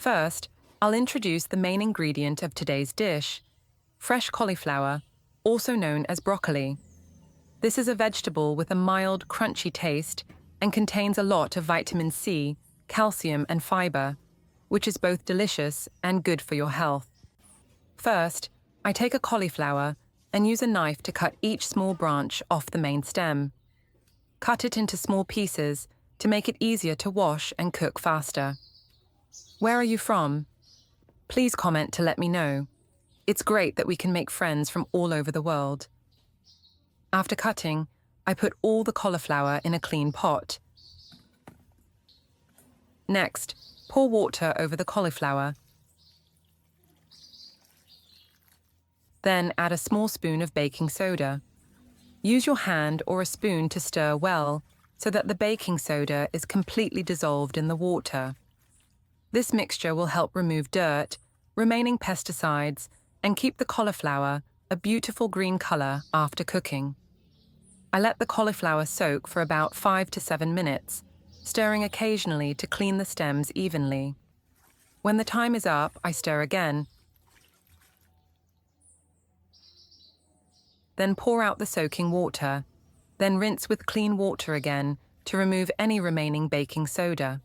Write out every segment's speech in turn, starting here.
First, I'll introduce the main ingredient of today's dish, fresh cauliflower, also known as broccoli. This is a vegetable with a mild, crunchy taste and contains a lot of vitamin C, calcium, and fiber, which is both delicious and good for your health. First, I take a cauliflower and use a knife to cut each small branch off the main stem. Cut it into small pieces to make it easier to wash and cook faster. Where are you from? Please comment to let me know. It's great that we can make friends from all over the world. After cutting, I put all the cauliflower in a clean pot. Next, pour water over the cauliflower. Then add a small spoon of baking soda. Use your hand or a spoon to stir well so that the baking soda is completely dissolved in the water. This mixture will help remove dirt, remaining pesticides, and keep the cauliflower a beautiful green color after cooking. I let the cauliflower soak for about 5 to 7 minutes, stirring occasionally to clean the stems evenly. When the time is up, I stir again. Then pour out the soaking water. Then rinse with clean water again to remove any remaining baking soda.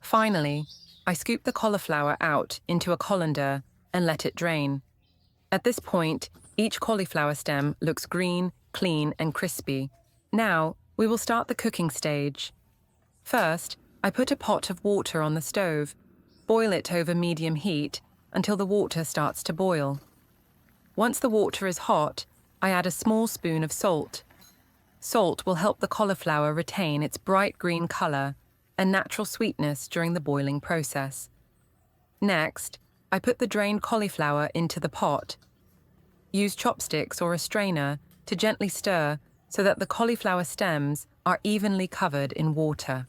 Finally, I scoop the cauliflower out into a colander and let it drain. At this point, each cauliflower stem looks green, clean, and crispy. Now, we will start the cooking stage. First, I put a pot of water on the stove. Boil it over medium heat until the water starts to boil. Once the water is hot, I add a small spoon of salt. Salt will help the cauliflower retain its bright green color and natural sweetness during the boiling process. Next, I put the drained cauliflower into the pot. Use chopsticks or a strainer to gently stir so that the cauliflower stems are evenly covered in water.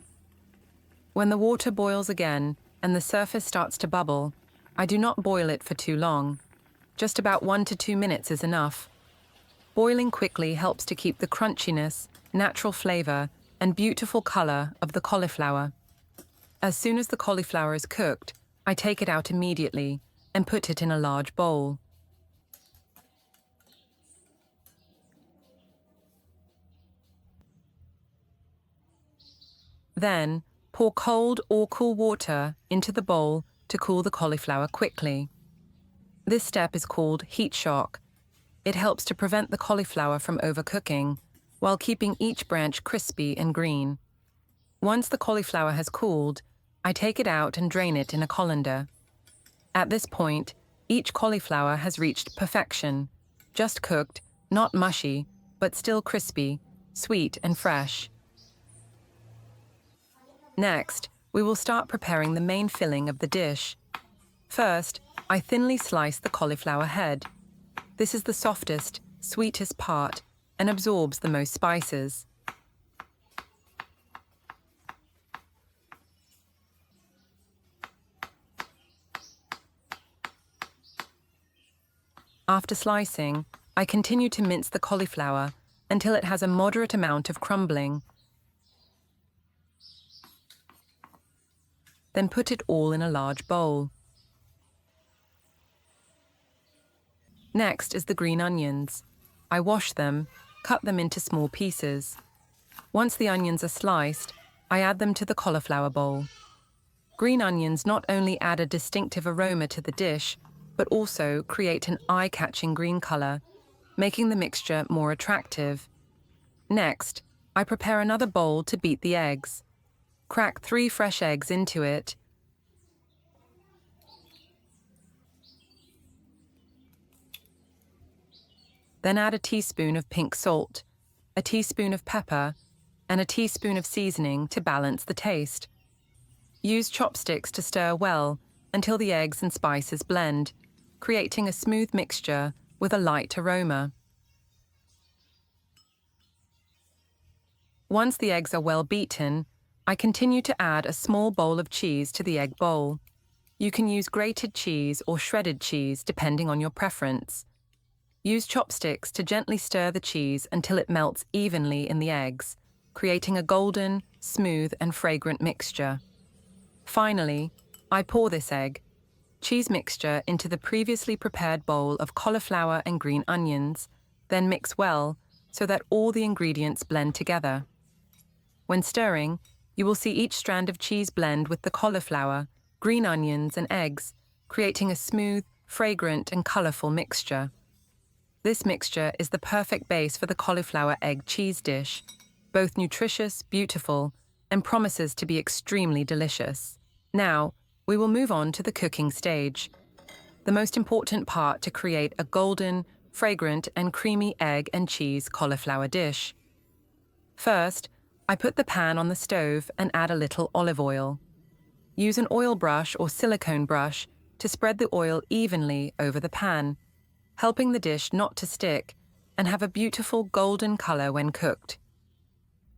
When the water boils again and the surface starts to bubble, I do not boil it for too long. Just about 1 to 2 minutes is enough. Boiling quickly helps to keep the crunchiness, natural flavor, and beautiful color of the cauliflower. As soon as the cauliflower is cooked, I take it out immediately and put it in a large bowl. Then, pour cold or cool water into the bowl to cool the cauliflower quickly. This step is called heat shock. It helps to prevent the cauliflower from overcooking, while keeping each branch crispy and green. Once the cauliflower has cooled, I take it out and drain it in a colander. At this point, each cauliflower has reached perfection, just cooked, not mushy, but still crispy, sweet and fresh. Next, we will start preparing the main filling of the dish. First, I thinly slice the cauliflower head. This is the softest, sweetest part and absorbs the most spices. After slicing, I continue to mince the cauliflower until it has a moderate amount of crumbling. Then put it all in a large bowl. Next is the green onions. I wash them, cut them into small pieces. Once the onions are sliced, I add them to the cauliflower bowl. Green onions not only add a distinctive aroma to the dish, but also create an eye-catching green color, making the mixture more attractive. Next, I prepare another bowl to beat the eggs. Crack 3 fresh eggs into it. Then add a teaspoon of pink salt, a teaspoon of pepper, and a teaspoon of seasoning to balance the taste. Use chopsticks to stir well until the eggs and spices blend, creating a smooth mixture with a light aroma. Once the eggs are well beaten, I continue to add a small bowl of cheese to the egg bowl. You can use grated cheese or shredded cheese depending on your preference. Use chopsticks to gently stir the cheese until it melts evenly in the eggs, creating a golden, smooth, and fragrant mixture. Finally, I pour this egg, cheese mixture into the previously prepared bowl of cauliflower and green onions, then mix well so that all the ingredients blend together. When stirring, you will see each strand of cheese blend with the cauliflower, green onions, and eggs, creating a smooth, fragrant, and colorful mixture. This mixture is the perfect base for the cauliflower egg cheese dish, both nutritious, beautiful, and promises to be extremely delicious. Now, we will move on to the cooking stage, the most important part to create a golden, fragrant, and creamy egg and cheese cauliflower dish. First, I put the pan on the stove and add a little olive oil. Use an oil brush or silicone brush to spread the oil evenly over the pan, helping the dish not to stick and have a beautiful golden color when cooked.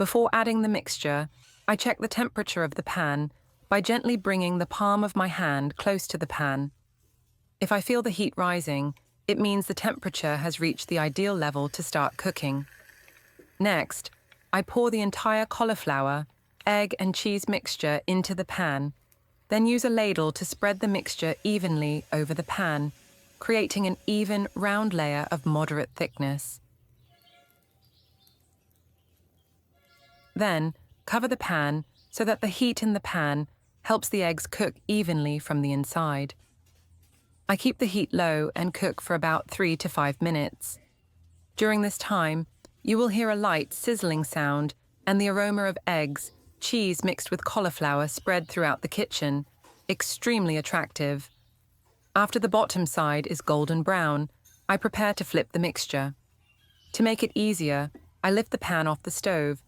Before adding the mixture, I check the temperature of the pan by gently bringing the palm of my hand close to the pan. If I feel the heat rising, it means the temperature has reached the ideal level to start cooking. Next, I pour the entire cauliflower, egg, and cheese mixture into the pan, then use a ladle to spread the mixture evenly over the pan, creating an even, round layer of moderate thickness. Then, cover the pan so that the heat in the pan helps the eggs cook evenly from the inside. I keep the heat low and cook for about 3 to 5 minutes. During this time, you will hear a light sizzling sound and the aroma of eggs, cheese mixed with cauliflower spread throughout the kitchen, extremely attractive. After the bottom side is golden brown, I prepare to flip the mixture. To make it easier, I lift the pan off the stove,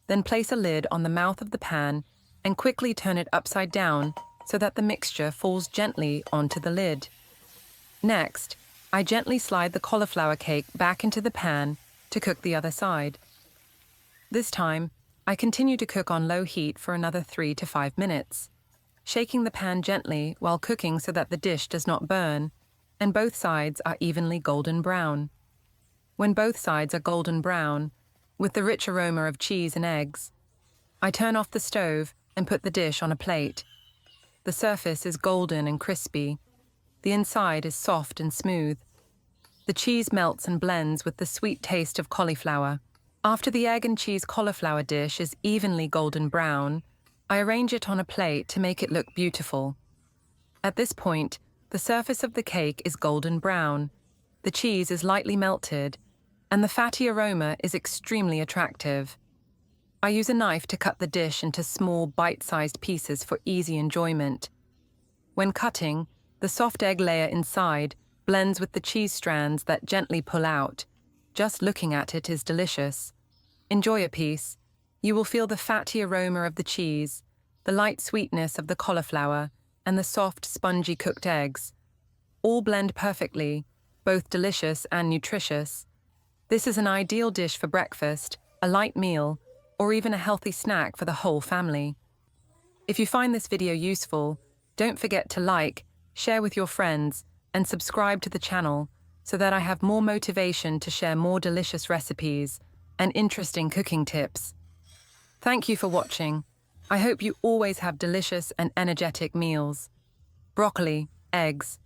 then place a lid on the mouth of the pan and quickly turn it upside down so that the mixture falls gently onto the lid. Next, I gently slide the cauliflower cake back into the pan to cook the other side. This time, I continue to cook on low heat for another 3 to 5 minutes, shaking the pan gently while cooking so that the dish does not burn, and both sides are evenly golden brown. When both sides are golden brown, with the rich aroma of cheese and eggs, I turn off the stove and put the dish on a plate. The surface is golden and crispy. The inside is soft and smooth. The cheese melts and blends with the sweet taste of cauliflower. After the egg and cheese cauliflower dish is evenly golden brown, I arrange it on a plate to make it look beautiful. At this point, the surface of the cake is golden brown, the cheese is lightly melted, and the fatty aroma is extremely attractive. I use a knife to cut the dish into small, bite-sized pieces for easy enjoyment. When cutting, the soft egg layer inside blends with the cheese strands that gently pull out. Just looking at it is delicious. Enjoy a piece. You will feel the fatty aroma of the cheese, the light sweetness of the cauliflower, and the soft, spongy cooked eggs. All blend perfectly, both delicious and nutritious. This is an ideal dish for breakfast, a light meal, or even a healthy snack for the whole family. If you find this video useful, don't forget to like, share with your friends, and subscribe to the channel so that I have more motivation to share more delicious recipes and interesting cooking tips. Thank you for watching. I hope you always have delicious and energetic meals. Broccoli, eggs,